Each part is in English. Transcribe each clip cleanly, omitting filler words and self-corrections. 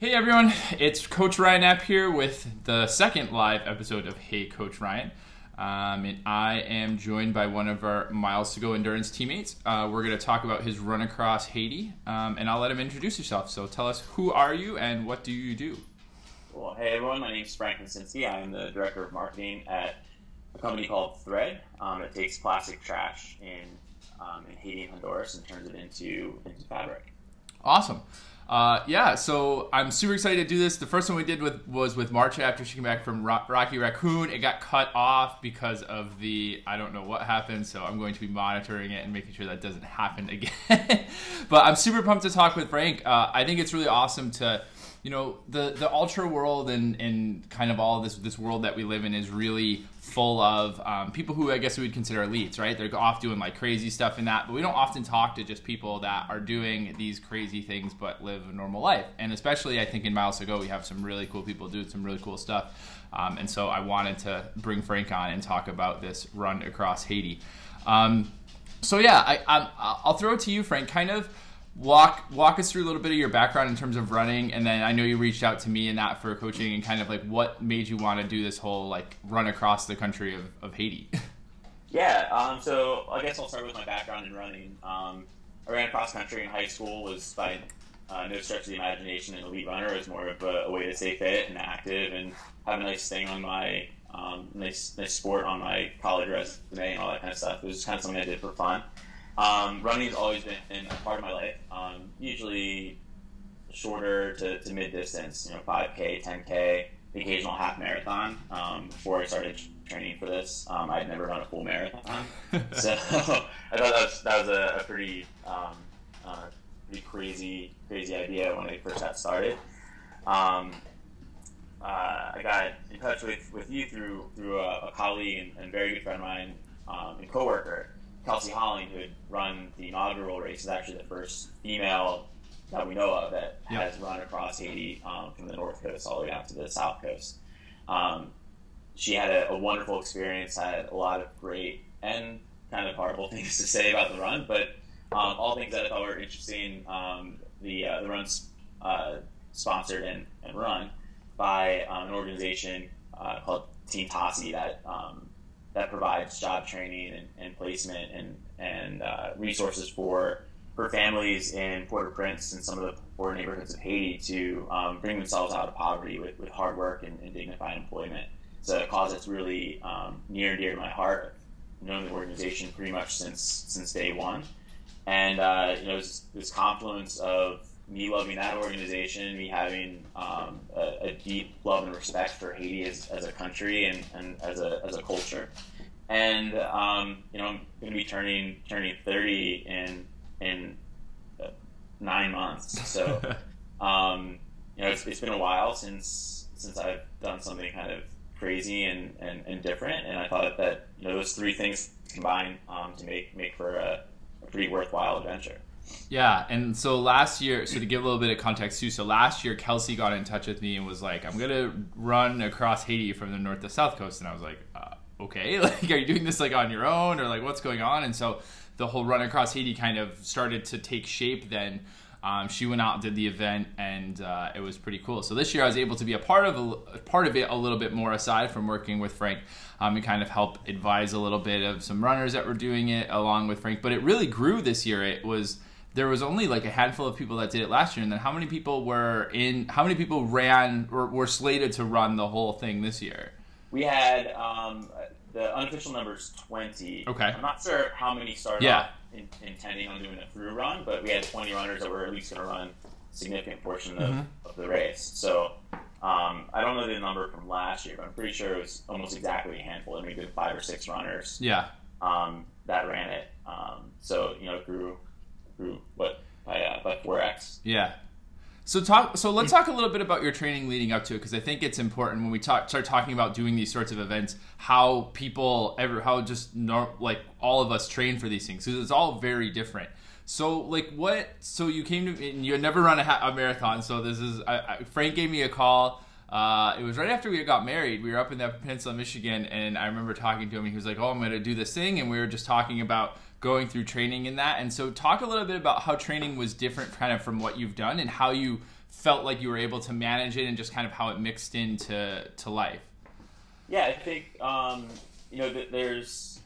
Hey everyone, it's Coach Ryan App here with the second live episode of Hey Coach Ryan. And I am joined by one of our Miles to Go endurance teammates. We're going to talk about his Run Across Haiti, and I'll let him introduce himself. So tell us, who are you and what do you do? Well, hey everyone, my name is Frank Macinsky. I'm the Director of Marketing at a company called Thread. It takes plastic trash in Haiti and Honduras and turns it into fabric. Awesome. So I'm super excited to do this. The first one we did was with March after she came back from Rocky Raccoon. It got cut off because of I don't know what happened, so I'm going to be monitoring it and making sure that doesn't happen again. But I'm super pumped to talk with Frank. I think it's really awesome to, the ultra world and kind of all this world that we live in is really full of people who I guess we would consider elites, right? They're off doing like crazy stuff in that, but we don't often talk to just people that are doing these crazy things but live a normal life. And especially I think in Miles to Go, we have some really cool people doing some really cool stuff. And so I wanted to bring Frank on and talk about this Run Across Haiti. I'll throw it to you, Frank. Kind of walk us through a little bit of your background in terms of running, and then I know you reached out to me and that for coaching, and kind of like what made you want to do this whole like run across the country of Haiti. Yeah, so I guess I'll start with my background in running. I ran cross country in high school. Was by no stretch of the imagination an elite runner. It was more of a way to stay fit and active and have a nice thing on my nice sport on my college resume and all that kind of stuff. It was just kind of something I did for fun. Running has always been a part of my life, usually shorter to mid-distance, 5K, 10K, the occasional half marathon. Before I started training for this, I'd never run a full marathon. So I thought that was a pretty crazy idea when I first got started. I got in touch with you through a colleague and very good friend of mine and coworker, Kelsey Holling, who had run the inaugural race, is actually the first female that we know of that has run across Haiti from the north coast all the way out to the south coast. She had a wonderful experience, had a lot of great and kind of horrible things to say about the run, but all things that I thought were interesting. The run's sponsored and run by an organization called Team Tassi that provides job training and placement and resources for families in Port-au-Prince and some of the poor neighborhoods of Haiti to bring themselves out of poverty with hard work and dignified employment. It's a cause that's really near and dear to my heart. I've known the organization pretty much since day one. And it was this confluence of me loving that organization, me having a deep love and respect for Haiti as a country and as a culture. And I'm going to be turning 30 in 9 months. So it's been a while since I've done something kind of crazy and different. And I thought that those three things combined to make for a pretty worthwhile adventure. Yeah, and so last year, so to give a little bit of context too, so last year Kelsey got in touch with me and was like, I'm going to run across Haiti from the north to south coast. And I was like, okay, like, are you doing this like on your own or like what's going on? And so the whole Run Across Haiti kind of started to take shape then. She went out and did the event, and it was pretty cool. So this year I was able to be a part of it a little bit more, aside from working with Frank, and kind of help advise a little bit of some runners that were doing it along with Frank. But it really grew this year. There was only like a handful of people that did it last year, and then how many people ran or were slated to run the whole thing this year? We had the unofficial number is 20. Okay. I'm not sure how many started off intending on doing a through run, but we had 20 runners that were at least going to run a significant portion of the race. So I don't know the number from last year, but I'm pretty sure it was almost exactly a handful, maybe 5 or 6 runners that ran it. So it grew by 4x. Yeah. So let's talk a little bit about your training leading up to it, because I think it's important when we start talking about doing these sorts of events, how all of us train for these things, because it's all very different. So you came to, and you had never run a marathon. So this is, Frank gave me a call. It was right after we got married. We were up in that Peninsula, Michigan, and I remember talking to him. He was like, "Oh, I'm going to do this thing," and we were just talking about going through training in that. And so talk a little bit about how training was different kind of from what you've done and how you felt like you were able to manage it and just kind of how it mixed into life? Yeah, I think, there's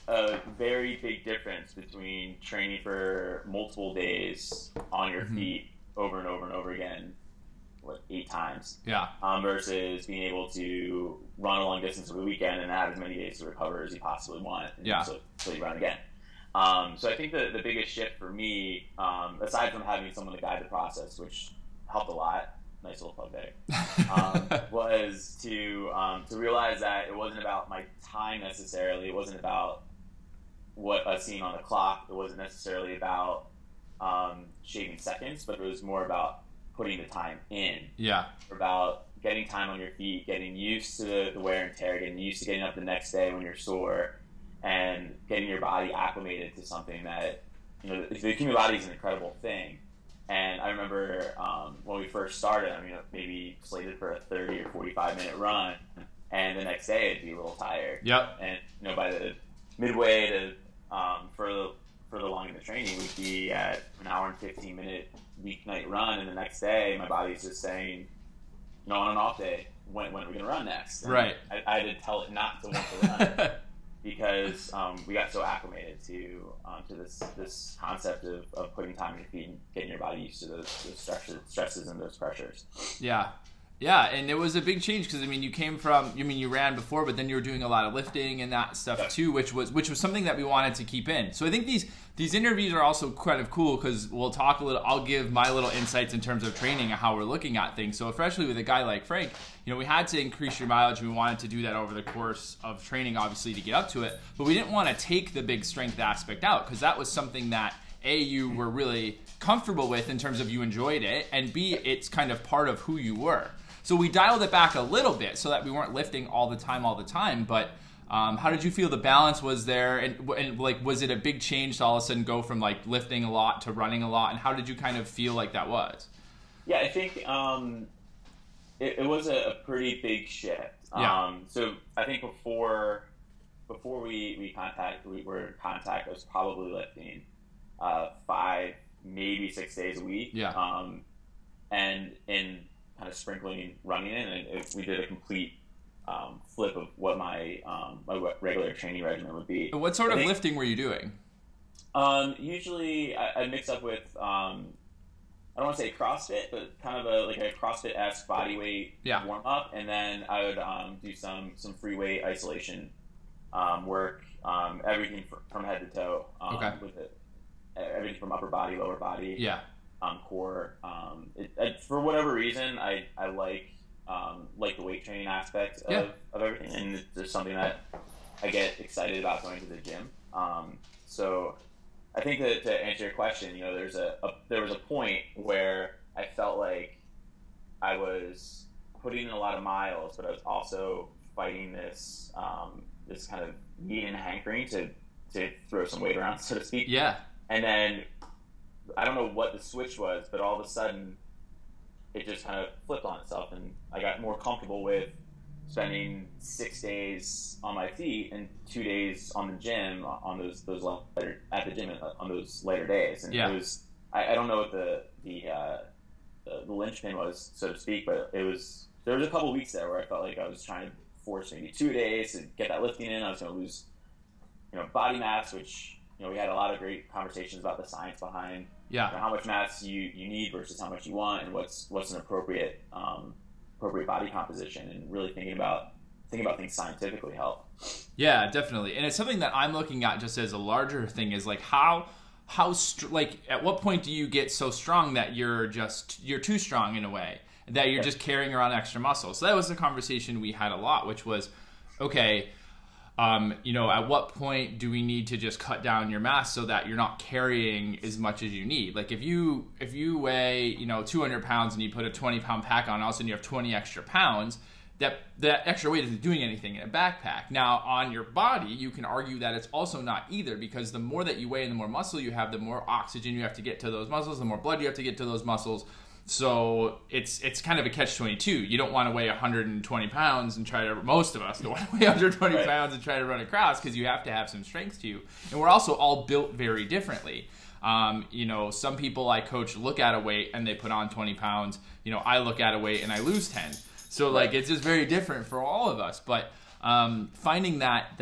a very big difference between training for multiple days on your feet over and over and over again, 8 times. Yeah. Versus being able to run a long distance over the weekend and have as many days to recover as you possibly want. Yeah. So you run again. So I think the biggest shift for me, aside from having someone to guide the process, which helped a lot, nice little plug there, was to realize that it wasn't about my time necessarily. It wasn't about what I was seeing on the clock. It wasn't necessarily about shaving seconds, but it was more about putting the time in. Yeah. About getting time on your feet, getting used to the wear and tear, getting used to getting up the next day when you're sore, and getting your body acclimated to something that, the human body is an incredible thing. And I remember when we first started, maybe slated for a 30 or 45-minute run, and the next day I'd be a little tired. Yep. And by the midway to further along in the training, we'd be at an hour and 15-minute weeknight run, and the next day my body's just saying, on an off day, when are we going to run next? And right. I had to tell it not to want to run because we got so acclimated to this concept of putting time on your feet and getting your body used to those stresses and those pressures. Yeah. Yeah, and it was a big change because you came from you ran before, but then you were doing a lot of lifting and that stuff too, which was something that we wanted to keep in. So I think these interviews are also kind of cool because we'll talk a little. I'll give my little insights in terms of training and how we're looking at things. So especially with a guy like Frank, we had to increase your mileage, and we wanted to do that over the course of training, obviously, to get up to it. But we didn't want to take the big strength aspect out because that was something that you were really comfortable with in terms of you enjoyed it, and B, it's kind of part of who you were. So we dialed it back a little bit so that we weren't lifting all the time. But how did you feel the balance was there? And was it a big change to all of a sudden go from lifting a lot to running a lot? And how did you kind of feel like that was? Yeah, I think it was a pretty big shift. Yeah. So I think before we were in contact, I was probably lifting 5, maybe 6 days a week. Yeah. And in kind of sprinkling running in, and we did a complete flip of what my regular training regimen would be. What sort of lifting were you doing? Usually I mix up with I don't want to say CrossFit, but kind of a CrossFit-esque body weight warm up, and then I would do some free weight isolation work, everything from head to toe. With it, everything from upper body, lower body. Yeah. Core. For whatever reason, I like the weight training aspect of everything, and it's just something that I get excited about going to the gym. So I think that to answer your question, there was a point where I felt like I was putting in a lot of miles, but I was also fighting this kind of need and hankering to throw some weight around, so to speak. Yeah. And then I don't know what the switch was, but all of a sudden it just kind of flipped on itself, and I got more comfortable with spending 6 days on my feet and 2 days on the gym on those later, at the gym on those later days. And it was, I don't know what the linchpin was, so to speak, but there was a couple weeks there where I felt like I was trying to force maybe 2 days to get that lifting in. I was going to lose, body mass, which, we had a lot of great conversations about the science behind how much mass you need versus how much you want, and what's an appropriate body composition, and really thinking about things scientifically help. Yeah, definitely. And it's something that I'm looking at just as a larger thing is how at what point do you get so strong that you're too strong in a way, that you're just carrying around extra muscle? So that was the conversation we had a lot, which was, okay, at what point do we need to just cut down your mass so that you're not carrying as much as you need? Like if you weigh, 200 pounds and you put a 20-pound pack on, all of a sudden you have 20 extra pounds, that extra weight isn't doing anything in a backpack. Now on your body, you can argue that it's also not either, because the more that you weigh and the more muscle you have, the more oxygen you have to get to those muscles, the more blood you have to get to those muscles. So it's kind of a catch-22. You don't want to weigh 120 pounds and most of us don't want to weigh 120 pounds and try to run across, because you have to have some strength to you. And we're also all built very differently. You know, some people I coach look at a weight and they put on 20 pounds. You know, I look at a weight and I lose 10. So like it's just very different for all of us. But finding that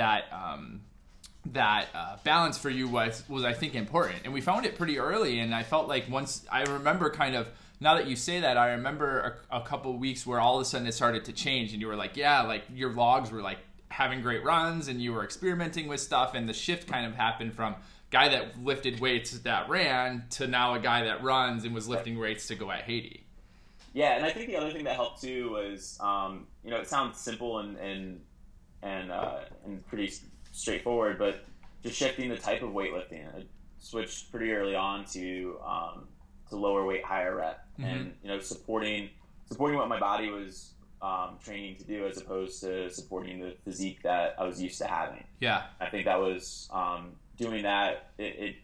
balance for you was I think important, and we found it pretty early. And I felt like once I remember kind of, now that you say that, I remember a couple of weeks where all of a sudden it started to change, and you were like, yeah, like your logs were like having great runs, and you were experimenting with stuff, and the shift kind of happened from guy that lifted weights that ran to now a guy that runs and was lifting weights to go at Haiti. Yeah, and I think the other thing that helped too was, you know, it sounds simple and pretty straightforward, but just shifting the type of weightlifting. I switched pretty early on to lower weight, higher rep, and you know, supporting what my body was training to do, as opposed to supporting the physique that I was used to having. Yeah, I think that was doing that. It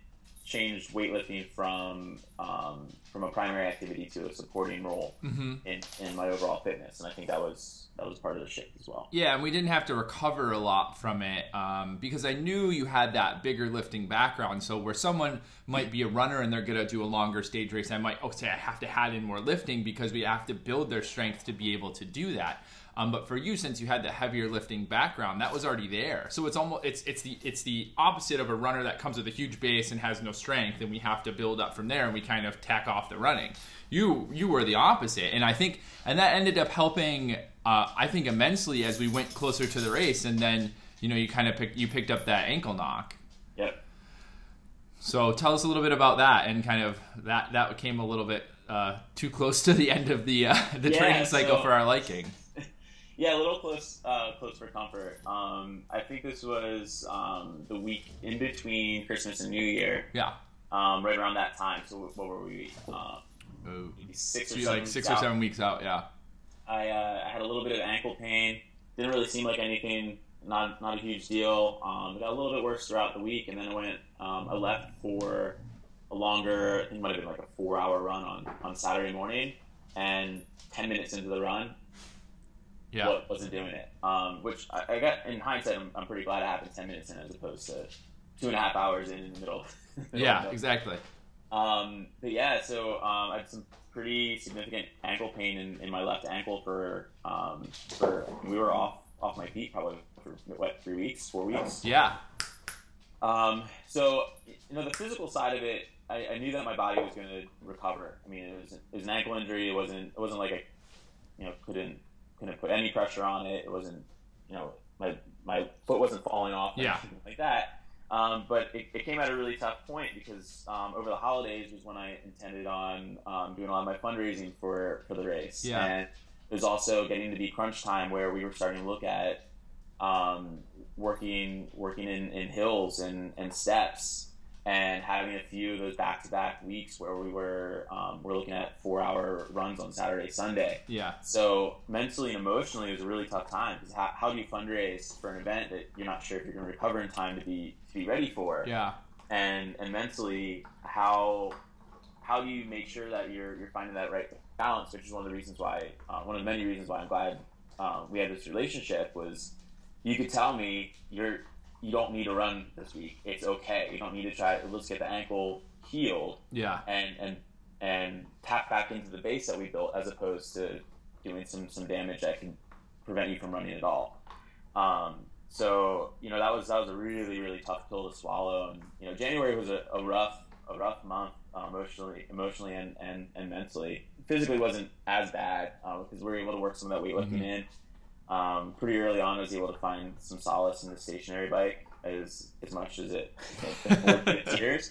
changed weightlifting from a primary activity to a supporting role in my overall fitness, and I think that was part of the shift as well. Yeah, and we didn't have to recover a lot from it because I knew you had that bigger lifting background. So where someone might be a runner and they're gonna do a longer stage race, I might say I have to add in more lifting because we have to build their strength to be able to do that. But for you, since you had the heavier lifting background, that was already there. So it's almost it's the opposite of a runner that comes with a huge base and has no strength, and we have to build up from there, and we kind of tack off the running. You were the opposite, and I think that ended up helping I think immensely as we went closer to the race, and then you know you kind of picked up that ankle knock. Yep. So tell us a little bit about that, and kind of that came a little bit too close to the end of the training cycle for our liking. Yeah, a little close for comfort. I think this was the week in between Christmas and New Year. Yeah. Right around that time. So what were we? Maybe 6 or 7 weeks out. Yeah. I had a little bit of ankle pain. Didn't really seem like anything. Not a huge deal. It got a little bit worse throughout the week, and then I left for a longer, I think it might have been like a 4-hour run on Saturday morning, and 10 minutes into the run, wasn't doing it. Which I got, in hindsight, I'm pretty glad it happened 10 minutes in, as opposed to 2.5 hours in the middle. Yeah, exactly. But yeah, so I had some pretty significant ankle pain in my left ankle for we were off my feet probably for 4 weeks. Yeah. So you know, the physical side of it, I knew that my body was going to recover. I mean, it was an ankle injury. It wasn't like I, you know, couldn't put any pressure on it. It wasn't, you know, my foot wasn't falling off or anything like that. But it came at a really tough point because over the holidays was when I intended on doing a lot of my fundraising for the race. Yeah. And it was also getting to be crunch time where we were starting to look at working in hills and steps, and having a few of those back-to-back weeks where we're looking at 4-hour runs on Saturday, Sunday. Yeah. So mentally and emotionally, it was a really tough time because how do you fundraise for an event that you're not sure if you're going to recover in time to be ready for? Yeah. And mentally, how do you make sure that you're finding that right balance? Which is one of the many reasons why I'm glad we had this relationship. Was you could tell me you don't need to run this week. It's okay. You don't need to try. Let's get the ankle healed. Yeah. And tap back into the base that we built, as opposed to doing some damage that can prevent you from running at all. So you know, that was a really, really tough pill to swallow. And you know, January was a rough month emotionally and mentally. Physically wasn't as bad because we were able to work some of that weightlifting in. Pretty early on, I was able to find some solace in the stationary bike, as much as it afforded years.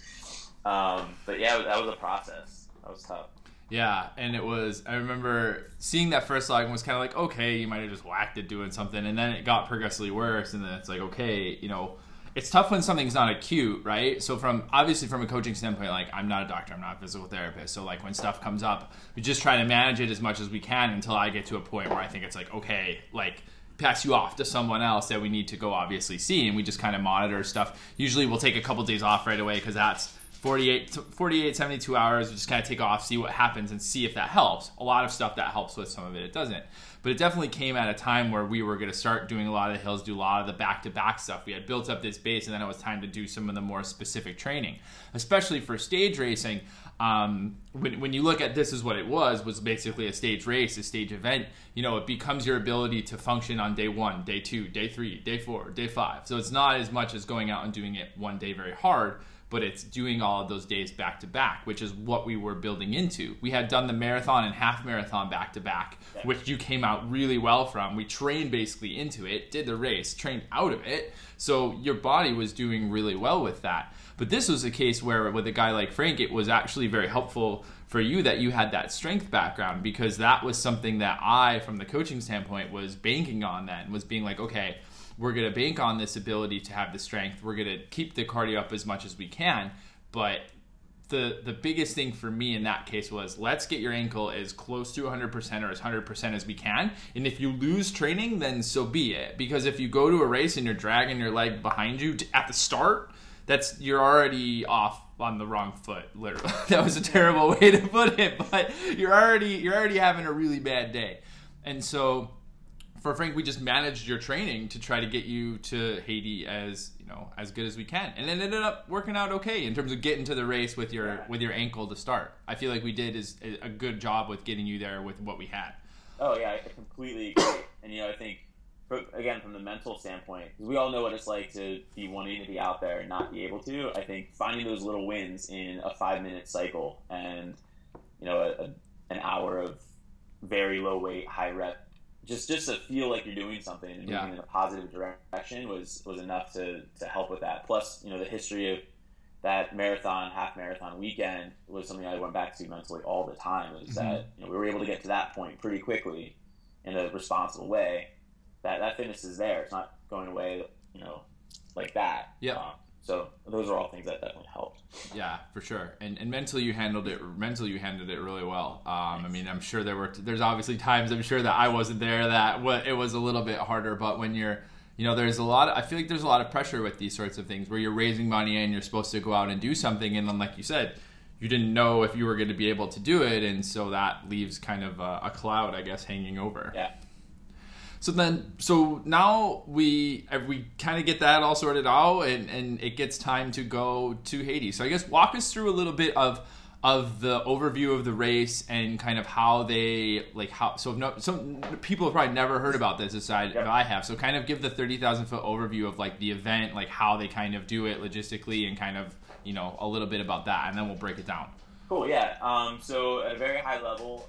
But yeah, that was a process. That was tough. Yeah, and I remember seeing that first log and was kind of like, okay, you might have just whacked it doing something, and then it got progressively worse, and then it's like, okay, you know, it's tough when something's not acute, right? So obviously from a coaching standpoint, like, I'm not a doctor, I'm not a physical therapist, so like when stuff comes up, we just try to manage it as much as we can until I get to a point where I think it's like, okay, like, pass you off to someone else that we need to go obviously see, and we just kind of monitor stuff. Usually we'll take a couple days off right away because that's 48, 72 hours, we just kind of take off, see what happens, and see if that helps. A lot of stuff that helps with, some of it doesn't. But it definitely came at a time where we were going to start doing a lot of the hills, do a lot of the back-to-back stuff. We had built up this base, and then it was time to do some of the more specific training, especially for stage racing. When you look at this as what it was basically a stage race, a stage event, it becomes your ability to function on day 1, day 2, day 3, day 4, day 5. So it's not as much as going out and doing it one day very hard, but it's doing all of those days back to back, which is what we were building into. We had done the marathon and half marathon back to back, which you came out really well from. We trained basically into it, did the race, trained out of it. So your body was doing really well with that. But this was a case where with a guy like Frank, it was actually very helpful for you that you had that strength background, because that was something that I, from the coaching standpoint, was banking on then, was being like, okay, we're going to bank on this ability to have the strength. We're going to keep the cardio up as much as we can. But the biggest thing for me in that case was, let's get your ankle as close to 100% or as 100% as we can. And if you lose training, then so be it. Because if you go to a race and you're dragging your leg behind you at the start, you're already off on the wrong foot, literally. That was a terrible way to put it, but you're already having a really bad day. And so for Frank, we just managed your training to try to get you to Haiti as good as we can, and it ended up working out okay in terms of getting to the race with your ankle to start. I feel like we did a good job with getting you there with what we had. Oh yeah, I completely agree. And I think, again, from the mental standpoint, because we all know what it's like to be wanting to be out there and not be able to. I think finding those little wins in a 5-minute cycle and an hour of very low weight, high rep, just to feel like you're doing something and moving in a positive direction was enough to help with that. Plus, the history of that half marathon weekend was something I went back to mentally all the time. Was that we were able to get to that point pretty quickly in a responsible way. That fitness is there. It's not going away, like that. Yeah. So those are all things that definitely helped. Yeah, for sure. And mentally you handled it really well. Nice. I mean, I'm sure there's obviously times I'm sure that I wasn't there, that it was a little bit harder, but when you're, there's I feel like there's a lot of pressure with these sorts of things where you're raising money and you're supposed to go out and do something, and then like you said, you didn't know if you were going to be able to do it, and so that leaves kind of a cloud, I guess, hanging over. Yeah. So now we kind of get that all sorted out, and it gets time to go to Haiti. So I guess walk us through a little bit of the overview of the race and kind of how they some people have probably never heard about this aside if I have. So kind of give the 30,000 foot overview of like the event, like how they kind of do it logistically, and kind of a little bit about that, and then we'll break it down. Cool, yeah. So at a very high level,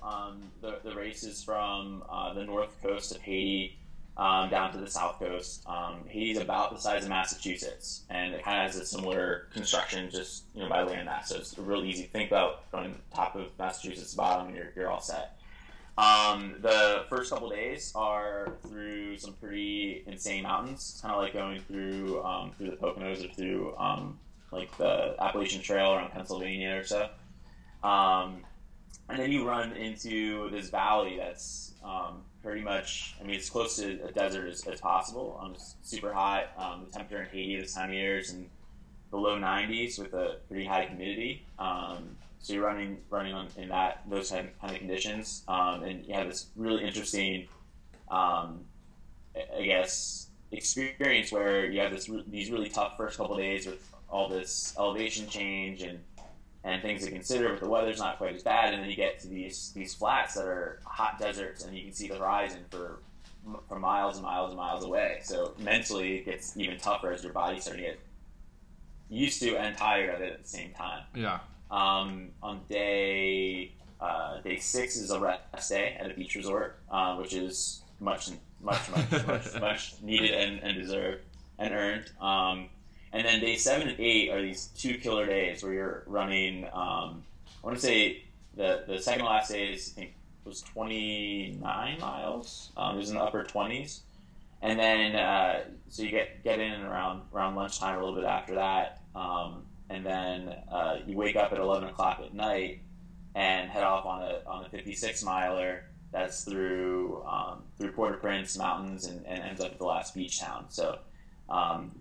the race is from the north coast of Haiti down to the south coast. Haiti's about the size of Massachusetts, and it kind of has a similar construction, just by land mass. So it's real easy. Think about going to the top of Massachusetts bottom, and you're all set. The first couple days are through some pretty insane mountains. It's kind of like going through the Poconos or through like the Appalachian Trail around Pennsylvania or so. And then you run into this valley that's pretty much, it's close to a desert as possible. It's super hot. The temperature in Haiti this time of year is in the low 90s with a pretty high humidity. So you're running in those kind of conditions. And you have this really interesting, I guess, experience where you have these really tough first couple of days with all this elevation change and things to consider, but the weather's not quite as bad, and then you get to these flats that are hot deserts, and you can see the horizon for miles and miles and miles away. So mentally, it gets even tougher as your body's starting to get used to and tired of it at the same time. Yeah. On day 6 is a rest day at a beach resort, which is much needed and deserved and earned. And then day 7 and 8 are these 2 killer days where you're running. I want to say the second to last day is, I think, was 29 miles. It was in the upper 20s, and then so you get in around lunchtime, or a little bit after that, and then you wake up at 11 o'clock at night and head off on a 56 miler that's through Port-au-Prince mountains and ends up at the last beach town. So.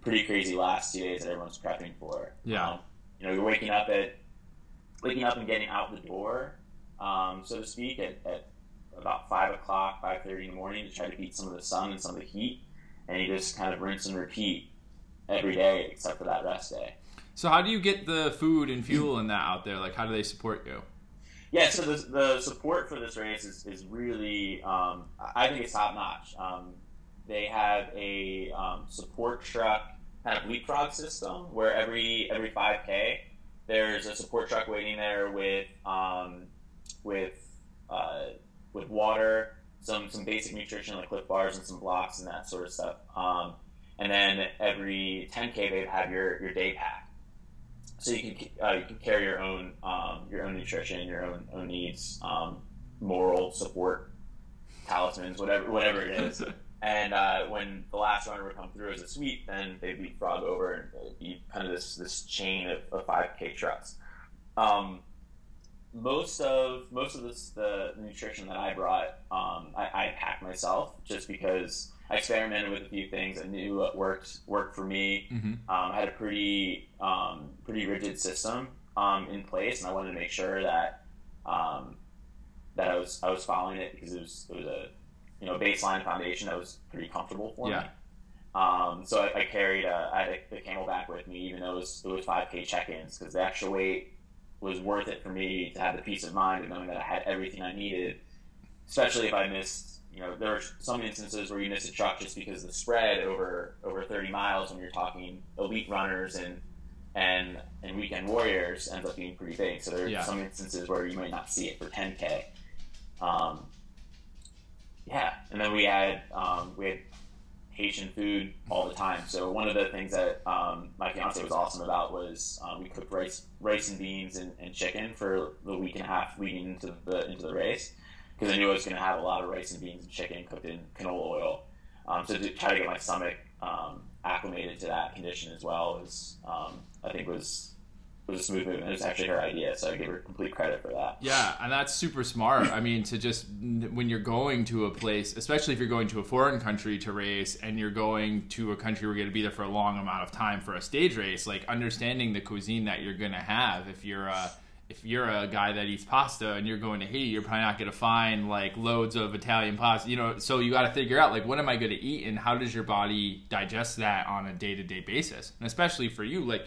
Pretty crazy last 2 days that everyone's prepping for. Yeah. you're waking up and getting out the door, so to speak, at about 5 o'clock, 5:30 in the morning to try to beat some of the sun and some of the heat, and you just kind of rinse and repeat every day except for that rest day. So how do you get the food and fuel and that out there? Like, how do they support you? Yeah, so the support for this race is really, I think it's top notch. They have a support truck kind of leapfrog system where every 5K there's a support truck waiting there with water, some basic nutrition like Clif Bars and some blocks and that sort of stuff. And then every 10K they have your day pack, so you can carry your own nutrition, your own needs, moral support, talismans, whatever it is. And when the last runner would come through as a sweep, then they'd leapfrog over and it'd be kind of this chain of 5K trucks. Most of the nutrition that I brought, I packed myself just because I experimented with a few things. I knew what worked for me. Mm-hmm. I had a pretty rigid system in place, and I wanted to make sure that I was following it because it was a baseline foundation that was pretty comfortable for me. So I carried I had the Camelback with me, even though it was 5K check-ins, because the extra weight was worth it for me to have the peace of mind of knowing that I had everything I needed, especially if I missed. There are some instances where you miss a truck just because the spread over 30 miles when you're talking elite runners and weekend warriors ends up being pretty big. So there are some instances where you might not see it for 10K. And then we had Haitian food all the time. So one of the things that my fiance was awesome about was we cooked rice and beans and chicken for the week and a half leading into the race, because I knew I was going to have a lot of rice and beans and chicken cooked in canola oil. So to try to get my stomach acclimated to that condition as well I think was a smooth move. And it was actually her idea, so I give her complete credit for that. Yeah, and that's super smart. I mean, to just, when you're going to a place, especially if you're going to a foreign country to race and you're going to a country where you're going to be there for a long amount of time for a stage race, like understanding the cuisine that you're going to have. If you're a guy that eats pasta and you're going to Haiti, you're probably not going to find like loads of Italian pasta, so you got to figure out like, what am I going to eat and how does your body digest that on a day-to-day basis? And especially for you, like,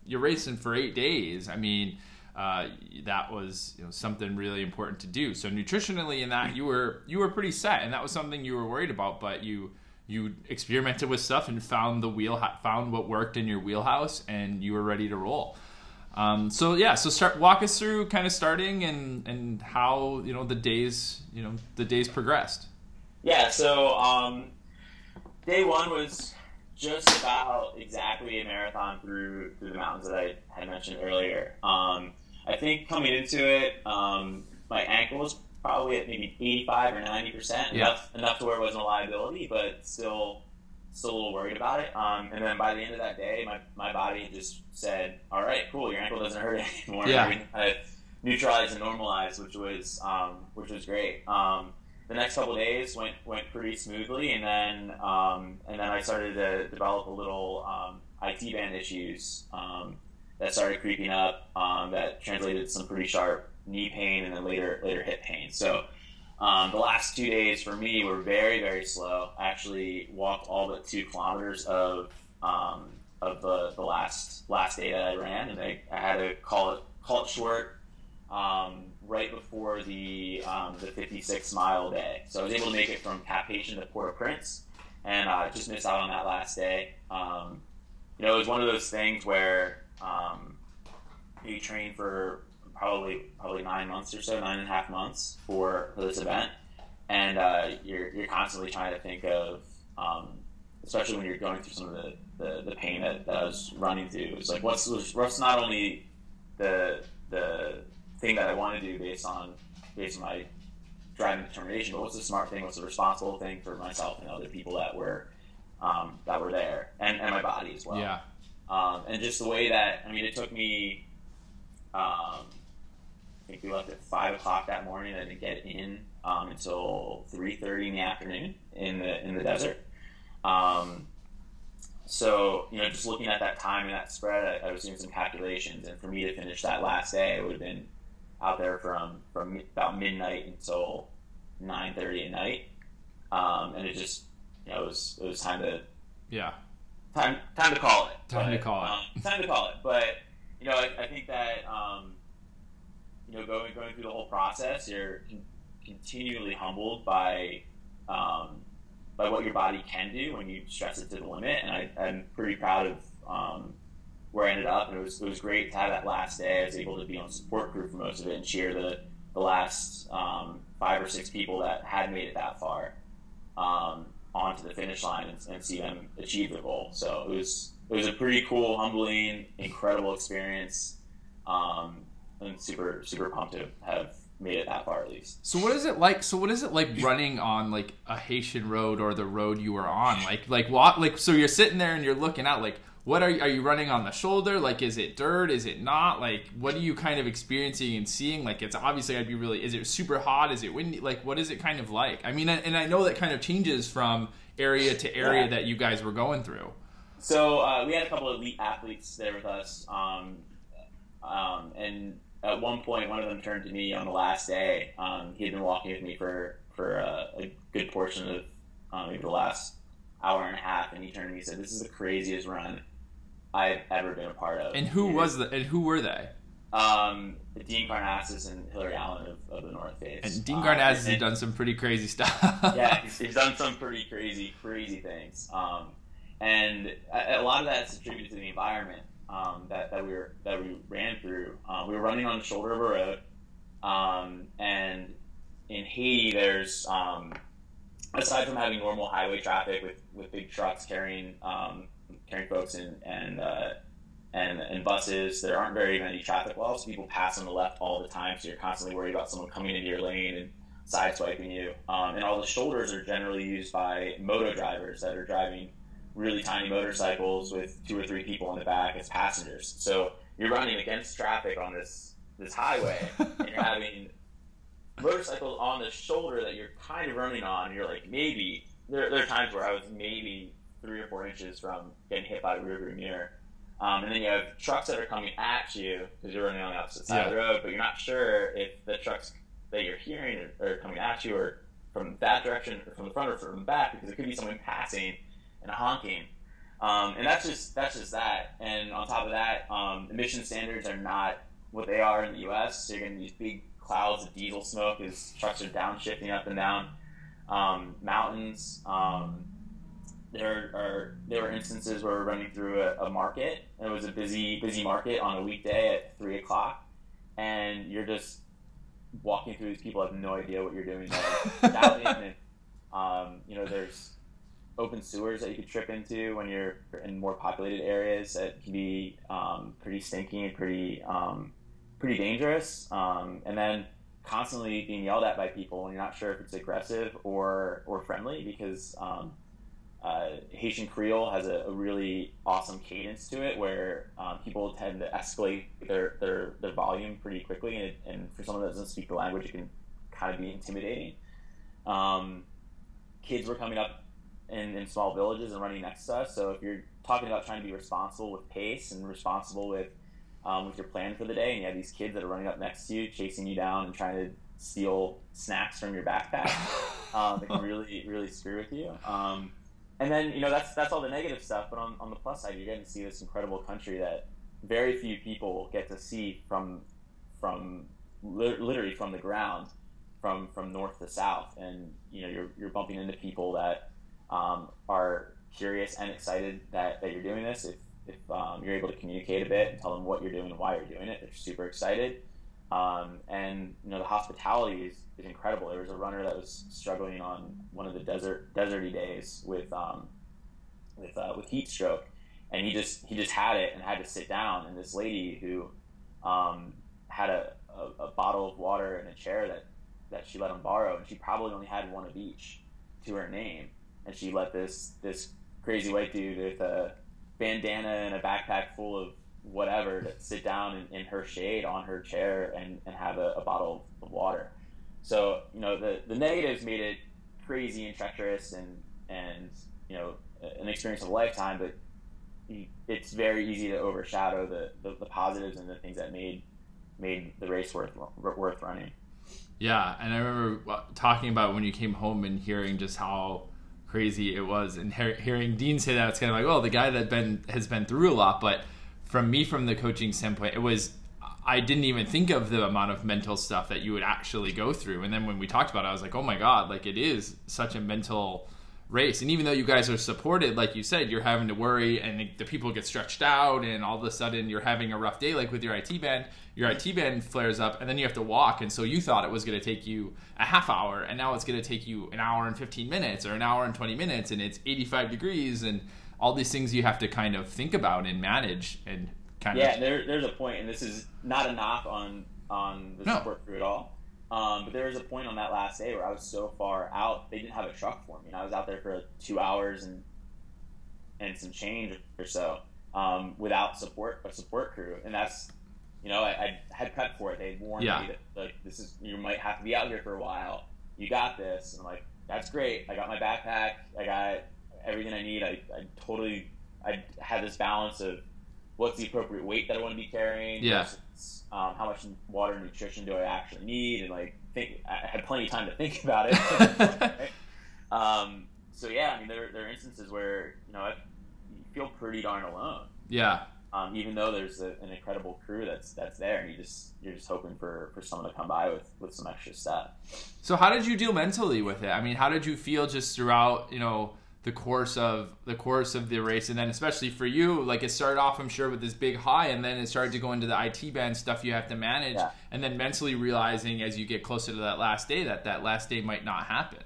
you're racing for 8 days. I mean, that was something really important to do. So nutritionally in that, you were pretty set, and that was something you were worried about, but you experimented with stuff and found what worked in your wheelhouse, and you were ready to roll. So walk us through kind of starting and how the days progressed. Yeah, so day one was just about exactly a marathon through the mountains that I had mentioned earlier. I think coming into it, my ankle was probably at maybe 85 or 90%, enough to where it wasn't a liability, but still a little worried about it. And then by the end of that day, my body just said, "All right, cool, your ankle doesn't hurt anymore." Yeah. I neutralized and normalized, which was great. The next couple of days went pretty smoothly, and then I started to develop a little IT band issues that started creeping up that translated to some pretty sharp knee pain and then later hip pain. So the last 2 days for me were very, very slow. I actually walked all but 2 kilometers of the last day that I ran, and I had to call it short right before the 56-mile day. So I was able to make it from Cap-Haitien to Port-au-Prince, and just missed out on that last day. It was one of those things where you train for probably 9 months or so, 9.5 months for this event, and you're constantly trying to think of, especially when you're going through some of the pain that I was running through. It's like what's not only the thing that I want to do based on my driving determination, but what's the smart thing, what's the responsible thing for myself and other people that were there, and my body as well. Yeah. And just the way that, it took me, I think we left at 5 o'clock that morning. I didn't get in until 3:30 in the afternoon in the desert. So, just looking at that time and that spread, I was doing some calculations, and for me to finish that last day, it would have been out there from about midnight until 9:30 at night, and it just, it was time to time to call it. Time to call it. But I think that going through the whole process, you're continually humbled by what your body can do when you stress it to the limit, and I'm pretty proud of where I ended up. And it was great to have that last day. I was able to be on support group for most of it and cheer the last 5 or 6 people that had made it that far onto the finish line and see them achieve the goal. So it was a pretty cool, humbling, incredible experience. I'm super pumped to have made it that far at least. So what is it like? Running on like a Haitian road or the road you were on? So you're sitting there and you're looking out. Like, what are you running on the shoulder? Like, is it dirt? Is it not? Like, what are you kind of experiencing and seeing? Like, it's obviously I'd be really. Is it super hot? Is it windy? Like, what is it kind of like? I mean, and I know that kind of changes from area to area that you guys were going through. So we had a couple of elite athletes there with us, and at one point, one of them turned to me on the last day. He had been walking with me for a good portion of maybe the last hour and a half, and he turned to me and said, "This is the craziest run I've ever been a part of." And who were they? Dean Karnassus and Hillary Allen of the North Face. And Dean Karnassus has done some pretty crazy stuff. Yeah, he's done some pretty crazy things. And a lot of that is attributed to the environment that we ran through. We were running on the shoulder of a road, and in Haiti, there's aside from having normal highway traffic with big trucks carrying folks and buses, there aren't very many traffic laws. People pass on the left all the time, so you're constantly worried about someone coming into your lane and sideswiping you. And all the shoulders are generally used by moto drivers that are driving really tiny motorcycles with 2 or 3 people in the back as passengers. So you're running against traffic on this highway, and you're having motorcycles on the shoulder that you're kind of running on. And you're like, maybe there are times where I was maybe 3 or 4 inches from getting hit by a rearview mirror. And then you have trucks that are coming at you because you're running on the opposite side of the road, but you're not sure if the trucks that you're hearing are coming at you or from that direction or from the front or from the back, because it could be someone passing and honking. And that's just that. And on top of that, emission standards are not what they are in the U.S. So you're getting these big clouds of diesel smoke as trucks are downshifting up and down mountains. There were instances where we're running through a market, and it was a busy market on a weekday at 3 o'clock, and you're just walking through these people have no idea what you're doing there. There's open sewers that you could trip into when you're in more populated areas that can be pretty stinky and pretty dangerous. And then constantly being yelled at by people, and you're not sure if it's aggressive or friendly, because Haitian Creole has a really awesome cadence to it where people tend to escalate their volume pretty quickly, and for someone that doesn't speak the language, it can kind of be intimidating. Kids were coming up in small villages and running next to us, so if you're talking about trying to be responsible with pace and responsible with your plan for the day, and you have these kids that are running up next to you, chasing you down and trying to steal snacks from your backpack, it can really screw with you. And then, that's all the negative stuff, but on the plus side, you're getting to see this incredible country that very few people get to see from literally from the ground, from north to south. And, you're bumping into people that are curious and excited that you're doing this. If you're able to communicate a bit and tell them what you're doing and why you're doing it, they're super excited. And the hospitality is incredible. There was a runner that was struggling on one of the deserty days with heat stroke, and he just had it and had to sit down. And this lady who had a bottle of water and a chair that she let him borrow, and she probably only had one of each to her name, and she let this crazy white dude with a bandana and a backpack full of whatever to sit down in her shade on her chair and have a bottle of water. So the negatives made it crazy and treacherous and an experience of a lifetime, but it's very easy to overshadow the positives and the things that made the race worth running. Yeah, and I remember talking about when you came home and hearing just how crazy it was, and hearing Dean say that, it's kind of like, oh, the guy that has been through a lot. But from the coaching standpoint, I didn't even think of the amount of mental stuff that you would actually go through. And then when we talked about it, I was like, oh my God, like it is such a mental race. And even though you guys are supported, like you said, you're having to worry, and the people get stretched out, and all of a sudden you're having a rough day, like with your IT band flares up, and then you have to walk. And so you thought it was going to take you a half hour, and now it's going to take you an hour and 15 minutes or an hour and 20 minutes, and it's 85 degrees, and all these things you have to kind of think about and manage and kind of. There's a point, and this is not a knock on the support crew at all. But there was a point on that last day where I was so far out, they didn't have a truck for me, and I was out there for 2 hours and some change or so without a support crew. And that's, I had prepped for it. They warned me that, like, you might have to be out here for a while. You got this. And I'm like, that's great. I got my backpack. I got everything I need. I had this balance of what's the appropriate weight that I want to be carrying. Versus, how much water and nutrition do I actually need? And I had plenty of time to think about it. So yeah, I mean, there are instances where you feel pretty darn alone. Yeah. Even though there's an incredible crew that's there, and you're just hoping for someone to come by with some extra stuff. So how did you deal mentally with it? I mean, how did you feel just throughout the course of the race? And then especially for you, like, it started off, I'm sure, with this big high, and then it started to go into the IT band stuff you have to manage, and then mentally realizing as you get closer to that last day that last day might not happen.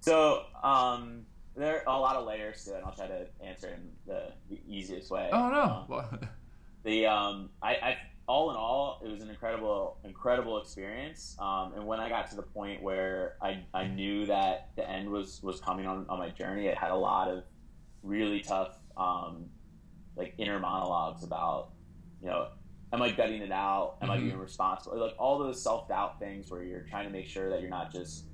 So there are a lot of layers to it, and I'll try to answer in the easiest way. Oh no. I all in all, it was an incredible experience. And when I got to the point where I knew that the end was coming on my journey, it had a lot of really tough, inner monologues about, am I gutting it out? Am I being responsible? Like all those self-doubt things where you're trying to make sure that you're not just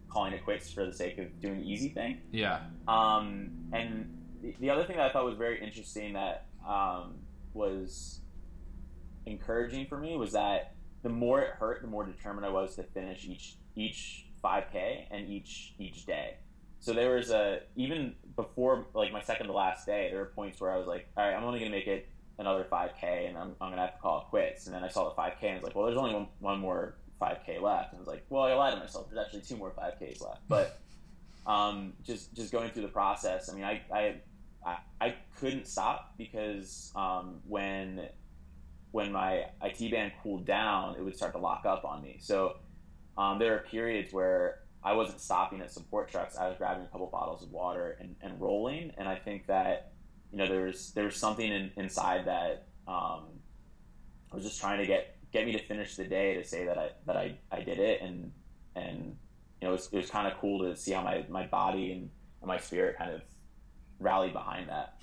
calling it quits for the sake of doing the easy thing. Yeah. And the other thing that I thought was very interesting that was encouraging for me was that the more it hurt, the more determined I was to finish each 5K and each day. So there was even before my second to last day, there were points where I was like, all right, I'm only going to make it another 5K, and I'm going to have to call it quits. And then I saw the 5K and I was like, well, there's only one more 5K left. And I was like, well, I lied to myself. There's actually 2 more 5Ks left. But just going through the process, I mean, I couldn't stop because when my IT band cooled down, it would start to lock up on me. So there are periods where I wasn't stopping at support trucks. I was grabbing a couple bottles of water and rolling. And I think that there was something inside that was just trying to get me to finish the day, to say that I did it. And it was kind of cool to see how my body and my spirit kind of rallied behind that.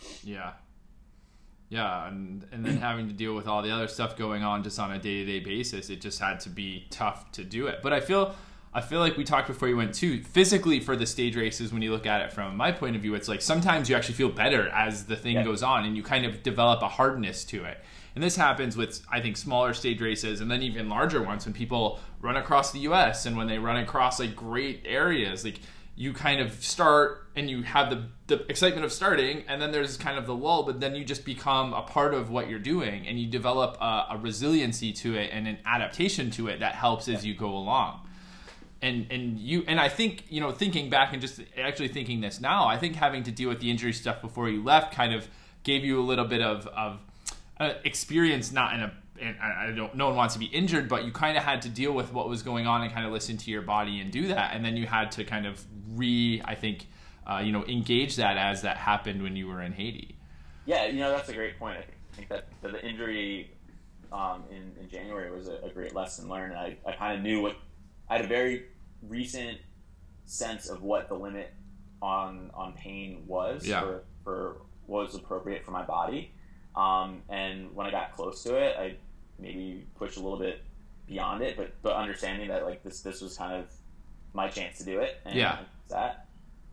Yeah, and then having to deal with all the other stuff going on just on a day-to-day basis, it just had to be tough to do it. But I feel like we talked before you went too, physically for the stage races, when you look at it from my point of view, it's like sometimes you actually feel better as the thing goes on, and you kind of develop a hardness to it. And this happens with, I think, smaller stage races, and then even larger ones when people run across the U.S. and when they run across great areas, you kind of start and you have the excitement of starting, and then there's kind of the lull, but then you just become a part of what you're doing, and you develop a resiliency to it and an adaptation to it that helps as you go along. And I think, thinking back and just actually thinking this now, I think having to deal with the injury stuff before you left kind of gave you a little bit of experience, not in a, and no one wants to be injured, but you kind of had to deal with what was going on and kind of listen to your body and do that. And then you had to kind of engage that as that happened when you were in Haiti. Yeah, that's a great point. I think that the injury in January was a great lesson learned. And I kind of knew I had a very recent sense of what the limit on pain was for what was appropriate for my body. And when I got close to it, I maybe pushed a little bit beyond it, but understanding that this was kind of my chance to do it. And that.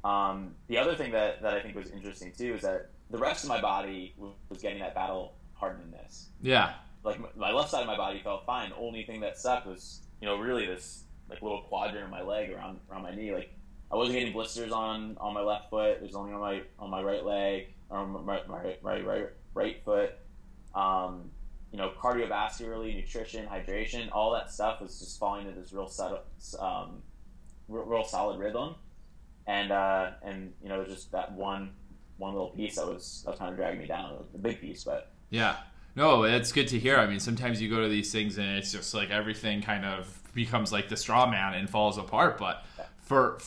The other thing that I think was interesting too is that the rest of my body was getting that battle hardenedness. Yeah. Like my left side of my body felt fine. The only thing that sucked was, really this like little quadrant of my leg around my knee. Like I wasn't getting blisters on my left foot. It was only on my right leg, or on my right foot. Cardiovascularly, nutrition, hydration, all that stuff was just falling into this real solid rhythm. And just that one little piece that was kind of dragging me down, the big piece, but yeah. No, it's good to hear. I mean, sometimes you go to these things and it's just like everything kind of becomes like the straw man and falls apart. But for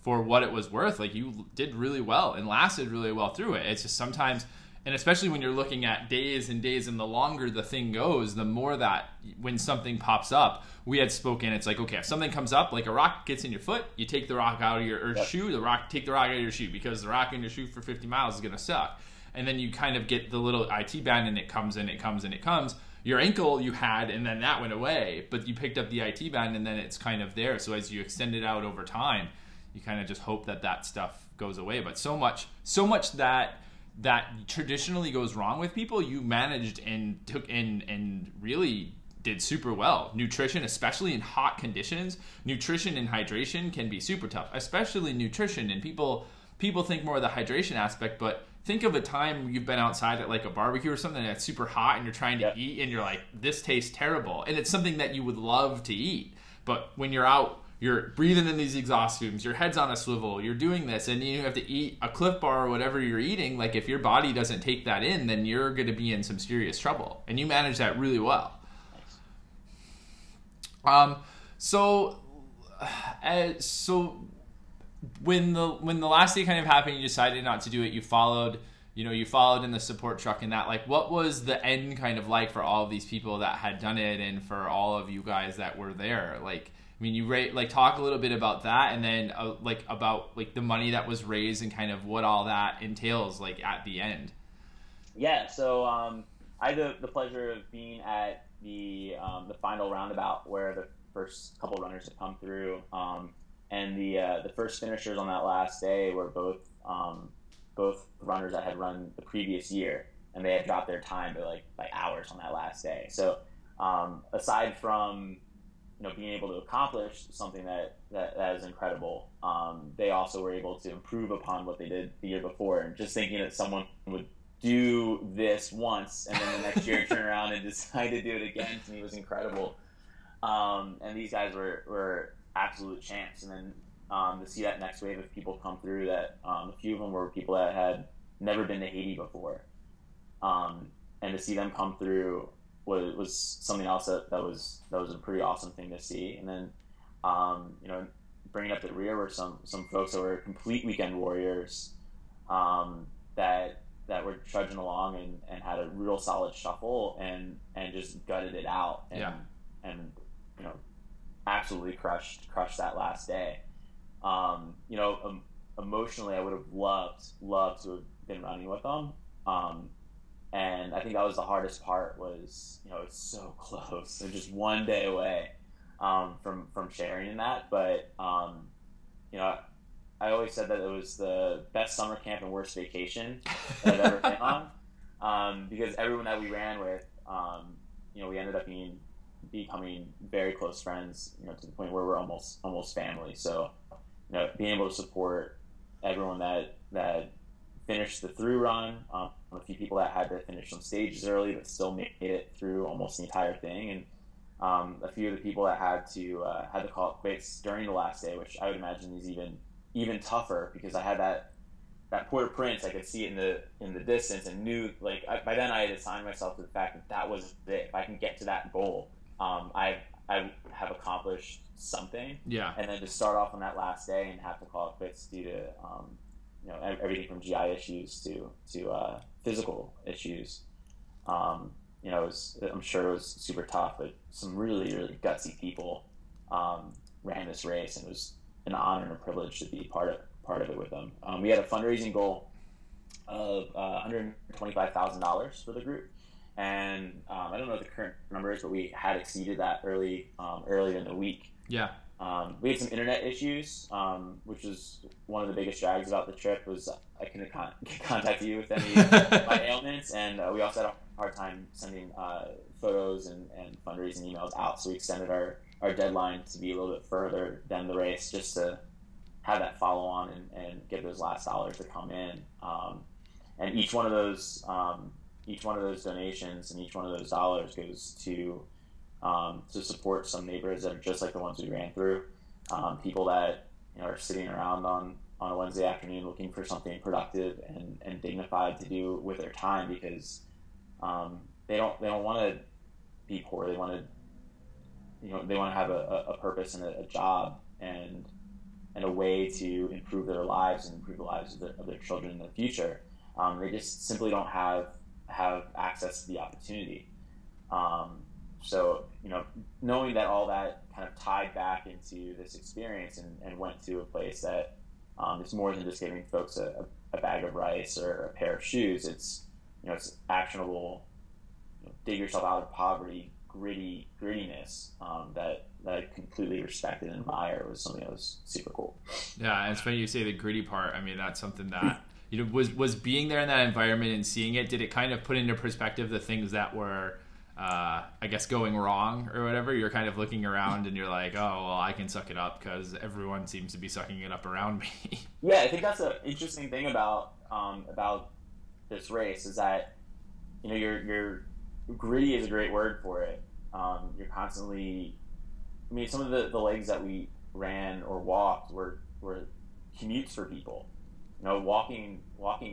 what it was worth, like you did really well and lasted really well through it. It's just sometimes, and especially when you're looking at days and days, and the longer the thing goes, the more that when something pops up, we had spoken, it's like, okay, if something comes up, like a rock gets in your foot, you take the rock out of your shoe, take the rock out of your shoe, because the rock in your shoe for 50 miles is going to suck. And then you kind of get the little IT band, and it comes and it comes and it comes. Your ankle you had, and then that went away, but you picked up the IT band, and then it's kind of there. So as you extend it out over time, you kind of just hope that stuff goes away. But so much that traditionally goes wrong with people, you managed and took in and really did super well. Nutrition, especially in hot conditions, nutrition and hydration can be super tough, especially nutrition. And people think more of the hydration aspect, but think of a time you've been outside at like a barbecue or something that's super hot and you're trying to eat and you're like, this tastes terrible. And it's something that you would love to eat. But when you're out, you're breathing in these exhaust fumes, your head's on a swivel, you're doing this, and you have to eat a Cliff Bar or whatever you're eating. Like if your body doesn't take that in, then you're going to be in some serious trouble. And you manage that really well. So when the last day kind of happened, you decided not to do it. You followed in the support truck and that. Like, what was the end kind of like for all of these people that had done it, and for all of you guys that were there? Like, I mean, talk a little bit about that, and then about the money that was raised and kind of what all that entails like at the end. Yeah. So I had the pleasure of being at the final roundabout where the first couple runners had come through. And the first finishers on that last day were both runners that had run the previous year, and they had dropped their time by hours on that last day. So aside from being able to accomplish something that is incredible, they also were able to improve upon what they did the year before. And just thinking that someone would do this once and then the next year turn around and decide to do it again, to me was incredible. And these guys were absolute champs. And then to see that next wave of people come through, that a few of them were people that had never been to Haiti before, and to see them come through was something else that was a pretty awesome thing to see. And then bringing up the rear were some folks that were complete weekend warriors, that were trudging along and had a real solid shuffle and just gutted it out and absolutely crushed that last day. Emotionally, I would have loved to have been running with them. And I think that was the hardest part, was, it's so close. They're just one day away from sharing in that. But, I always said that it was the best summer camp and worst vacation that I've ever been on. Because everyone that we ran with, we ended up becoming very close friends, to the point where we're almost family. So, being able to support everyone that finished the through run, a few people that had to finish some stages early but still made it through almost the entire thing, and a few of the people that had to call it quits during the last day, which I would imagine is even tougher, because I had that Port-au-Prince, I could see it in the distance, and knew, by then I had assigned myself to the fact that was it. If I can get to that goal, I have accomplished something. Yeah. And then to start off on that last day and have to call it quits due to everything from GI issues to physical issues. I'm sure it was super tough, but some really, really gutsy people ran this race, and it was an honor and a privilege to be part of it with them. We had a fundraising goal of $125,000 for the group, and I don't know what the current number is, but we had exceeded that earlier in the week. Yeah. We had some internet issues, which was one of the biggest drags about the trip. Was I couldn't contact you with any of my ailments, and we also had a hard time sending photos and fundraising emails out. So we extended our deadline to be a little bit further than the race, just to have that follow on and get those last dollars to come in. And each one of those donations and each one of those dollars goes to support some neighborhoods that are just like the ones we ran through. People that are sitting around on a Wednesday afternoon looking for something productive and dignified to do with their time, because they don't want to be poor. They want to have a purpose and a job and a way to improve their lives and improve the lives of their children in the future. They just simply don't have access to the opportunity. So, knowing that all that kind of tied back into this experience and went to a place that is more than just giving folks a bag of rice or a pair of shoes. It's actionable, dig yourself out of poverty, grittiness that I completely respected and admire. Was something that was super cool. Yeah, and it's funny you say the gritty part. I mean, that's something that was being there in that environment and seeing it. Did it kind of put into perspective the things that were, I guess, going wrong or whatever? You're kind of looking around and you're like, oh, well, I can suck it up because everyone seems to be sucking it up around me. Yeah, I think that's an interesting thing about this race is that you're gritty is a great word for it. You're constantly. I mean, some of the legs that we ran or walked were commutes for people. Walking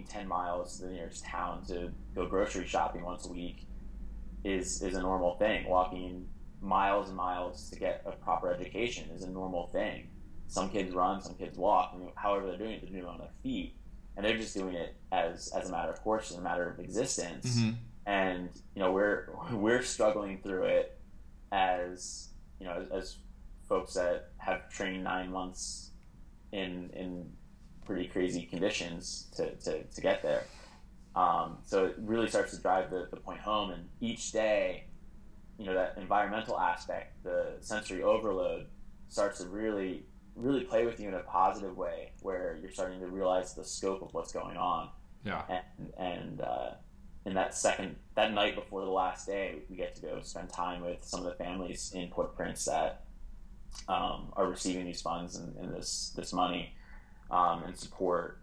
10 miles to the nearest town to go grocery shopping once a week is a normal thing. Walking miles and miles to get a proper education is a normal thing. Some kids run, some kids walk. However they're doing it on their feet, and they're just doing it as a matter of course, as a matter of existence. Mm-hmm. And we're struggling through it as folks that have trained 9 months in pretty crazy conditions to get there. So it really starts to drive the point home. And each day, that environmental aspect, the sensory overload, starts to really, really play with you in a positive way, where you're starting to realize the scope of what's going on. Yeah. And in that night before the last day, we get to go spend time with some of the families in Port-au-Prince that are receiving these funds and this money and support.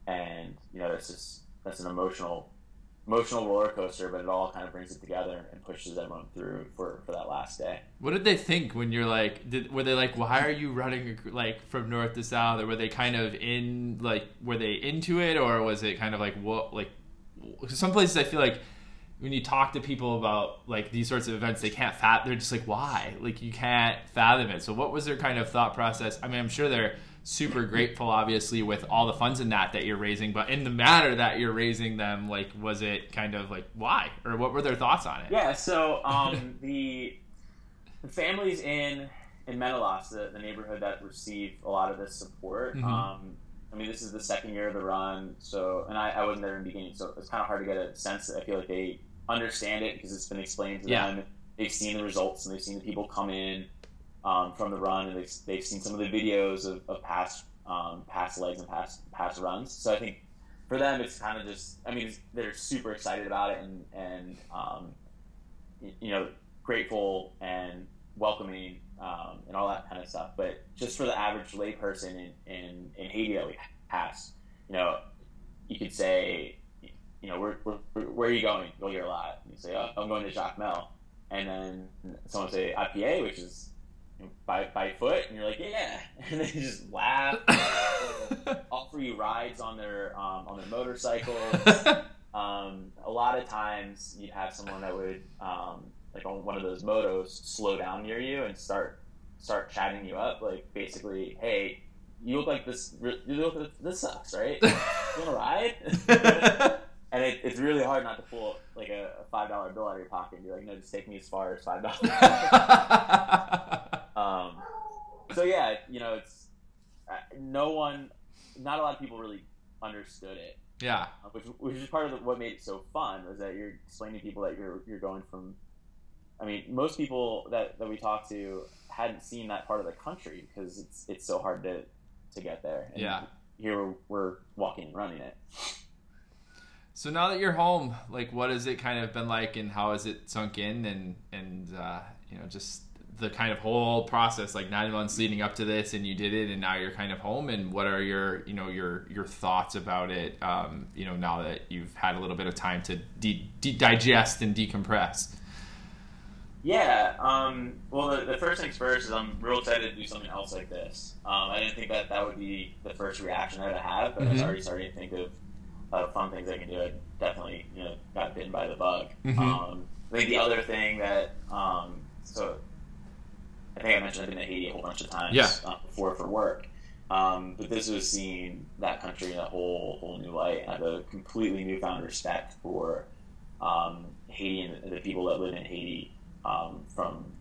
And that's an emotional roller coaster, but it all kind of brings it together and pushes everyone through for that last day. What did they think when you're like, were they like, why are you running like from north to south? Or were they kind of were they into it? Or was it kind of like, what, like, some places I feel like when you talk to people about like these sorts of events, they're just like, why? Like, you can't fathom it. So what was their kind of thought process? I mean, I'm sure they're super grateful, obviously, with all the funds in that you're raising, but in the manner that you're raising them, like, was it kind of like, why? Or what were their thoughts on it? Yeah, so the families in Menelaus, the neighborhood that received a lot of this support, mm-hmm. I mean, this is the second year of the run, so, and I wasn't there in the beginning, so it's kind of hard to get a sense that I feel like they understand it because it's been explained to them. They've seen the results and they've seen the people come in from the run, and they've seen some of the videos of past legs and past runs. So I think for them, it's kind of just, I mean, they're super excited about it and grateful and welcoming and all that kind of stuff. But just for the average layperson in Haiti that we pass, you could say, where are you going? You'll hear a lot. You say, oh, I'm going to Jacmel. And then someone will say IPA, which is by foot, and you're like, yeah, and they just laugh, offer you rides on their motorcycles. A lot of times you'd have someone that would like on one of those motos slow down near you and start chatting you up, like basically, hey, you look like this sucks, right? You want to ride? And it's really hard not to pull like a $5 bill out of your pocket and be like, no, just take me as far as $5. So yeah, it's not a lot of people really understood it. Yeah. Which is part of what made it so fun, was that you're explaining to people that you're going from I mean, most people that we talked to hadn't seen that part of the country because it's so hard to get there. And yeah. Here we're walking and running it. So now that you're home, like, what has it kind of been like, and how has it sunk in, and you know, just the kind of whole process, like 9 months leading up to this, and you did it, and now you're kind of home, and what are your, you know, your thoughts about it, you know, now that you've had a little bit of time to digest and decompress? Yeah, well, the first things first is I'm real excited to do something else like this. I didn't think that would be the first reaction I would have, but I was already starting to think of fun things I can do. I definitely, you know, got bitten by the bug. I think the other thing that, so I think I mentioned I've been to Haiti a whole bunch of times before for work, but this was seeing that country in a whole new light. I have a completely newfound respect for Haiti and the people that live in Haiti. From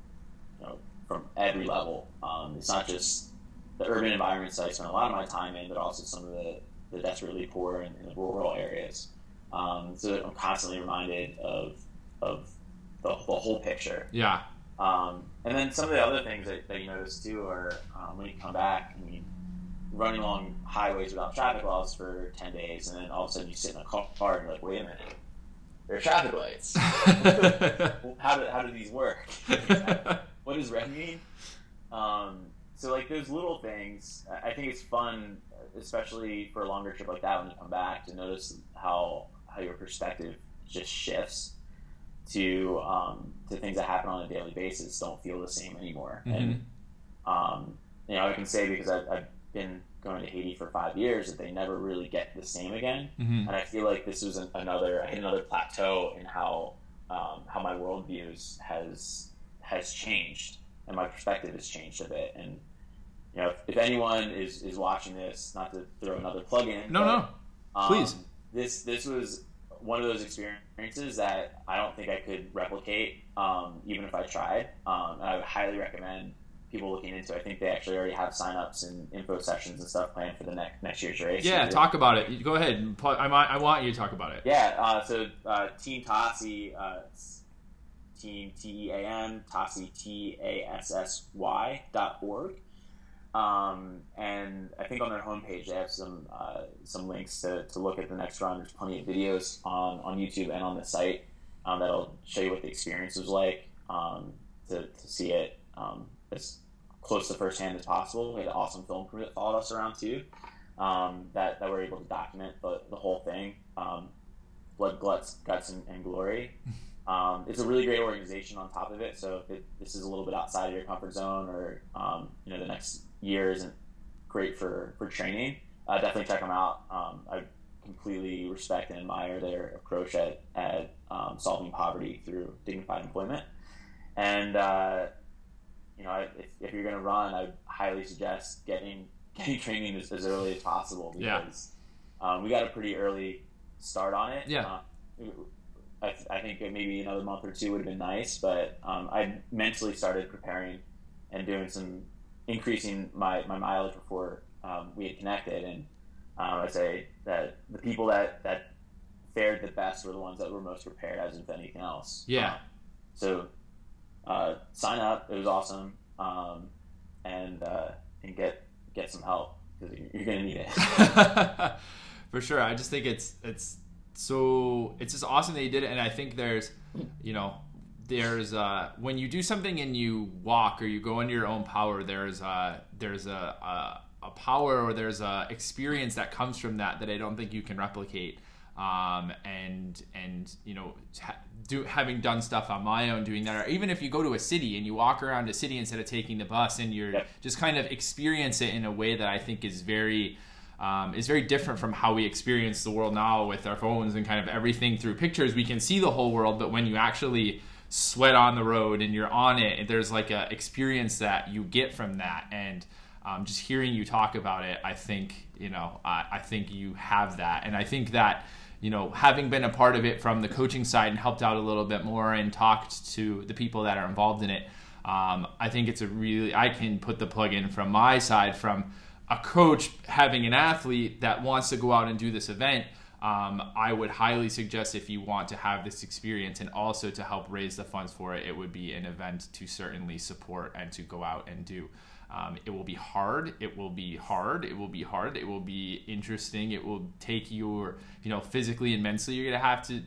every level. It's not just the urban environments that I spend a lot of my time in, but also some of the desperately poor in the rural areas. So I'm constantly reminded of the whole picture. Yeah. And then some of the other things that you notice too are when you come back, I mean, running along highways without traffic laws for 10 days, and then all of a sudden you sit in a car and you're like, wait a minute. There are traffic lights. How do these work? What does red mean? So like those little things, I think it's fun, especially for a longer trip like that when you come back, to notice how your perspective just shifts to things that happen on a daily basis don't feel the same anymore. And you know, I can say because I've been going to Haiti for 5 years that they never really get the same again. And I feel like this was I hit another plateau in how my worldviews has changed, and my perspective has changed a bit. And you know, if anyone is watching this, not to throw another plug in, Please. This was one of those experiences that I don't think I could replicate, even if I tried. And I would highly recommend people looking into. I think they actually already have signups and info sessions and stuff planned for the next year's race. Yeah, talk about it. Go ahead. I want you to talk about it. Yeah. So Team Tassi, Team TEAM, Tassi TASSY.org. And I think on their homepage they have some links to look at the next run. There's plenty of videos on YouTube and on the site that'll show you what the experience was like, to see it as close to firsthand as possible. We had an awesome film crew that followed us around too, that were able to document the whole thing, blood, guts, and glory. It's a really great organization on top of it. So if this is a little bit outside of your comfort zone, or you know, the next year isn't great for training, definitely check them out. I completely respect and admire their approach at solving poverty through dignified employment. And you know, if you're going to run, I would highly suggest getting training as early as possible, because we got a pretty early start on it. I think maybe another month or two would have been nice, but I mentally started preparing and doing some increasing my mileage before we had connected. And I'd say that the people that fared the best were the ones that were most prepared, as if anything else. So sign up. It was awesome. And get some help, because you're going to need it. For sure. I just think it's just awesome that you did it. And I think there's when you do something and you walk or you go into your own power, there's a power, or there's a experience that comes from that I don't think you can replicate. And you know, having done stuff on my own, doing that, or even if you go to a city and you walk around a city instead of taking the bus, and you're just kind of experience it in a way that I think is very different from how we experience the world now with our phones and kind of everything through pictures. We can see the whole world, but when you actually sweat on the road and you're on it, there's like a experience that you get from that. And just hearing you talk about it, I think, you know, I think you have that. And I think that, you know, having been a part of it from the coaching side and helped out a little bit more and talked to the people that are involved in it, I think it's I can put the plug in from my side, from a coach having an athlete that wants to go out and do this event. I would highly suggest, if you want to have this experience and also to help raise the funds for it, it would be an event to certainly support and to go out and do. It will be hard. It will be hard. It will be hard. It will be interesting. It will take you, physically and mentally, you're going to have to,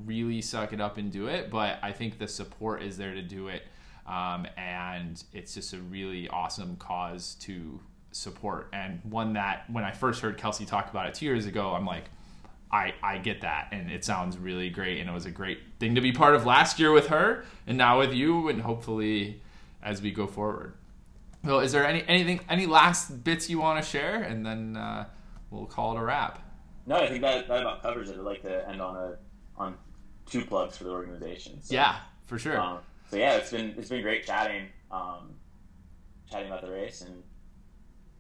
really suck it up and do it. But I think the support is there to do it. And it's just a really awesome cause to support. And one that when I first heard Kelsey talk about it 2 years ago, I'm like, I get that. And it sounds really great. And it was a great thing to be part of last year with her and now with you, and hopefully as we go forward. So is there any last bits you want to share? And then we'll call it a wrap. No, I think that about covers it. I'd like to end on 2 plugs for the organization. So, yeah, for sure. So yeah, it's been great chatting about the race, and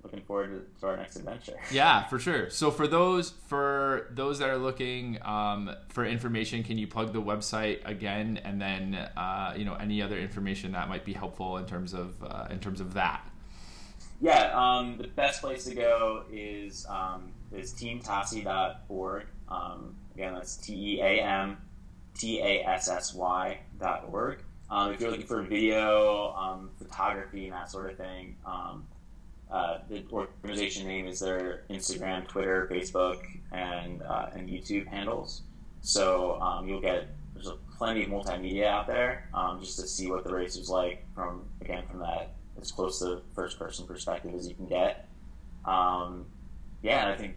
looking forward to our next adventure. Yeah, for sure. So for those that are looking for information, can you plug the website again, and then any other information that might be helpful in terms of that? Yeah, the best place to go is teamtassy.org. Again, that's TEAMTASSY.org. If you're looking for video, photography, and that sort of thing, the organization name is their Instagram, Twitter, Facebook, and YouTube handles. So there's plenty of multimedia out there, just to see what the race was like from that as close to first person perspective as you can get. And I think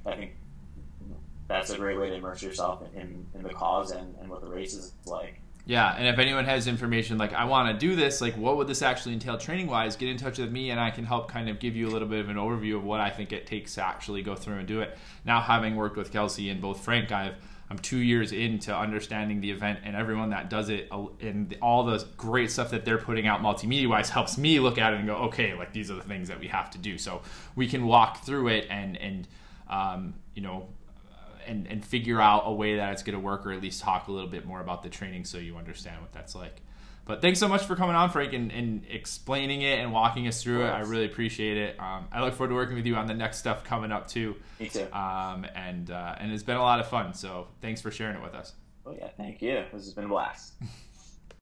that's a great way to immerse yourself in the cause and what the race is like. Yeah, and if anyone has information like, I want to do this, like what would this actually entail training-wise, get in touch with me and I can help kind of give you a little bit of an overview of what I think it takes to actually go through and do it. Now, having worked with Kelsey and both Frank, I'm 2 years into understanding the event, and everyone that does it and all the great stuff that they're putting out multimedia-wise helps me look at it and go, okay, like these are the things that we have to do. So we can walk through it and figure out a way that it's going to work, or at least talk a little bit more about the training so you understand what that's like. But thanks so much for coming on, Frank, and explaining it and walking us through it. I really appreciate it. I look forward to working with you on the next stuff coming up too. Me too. And it's been a lot of fun. So thanks for sharing it with us. Oh yeah, thank you. This has been a blast.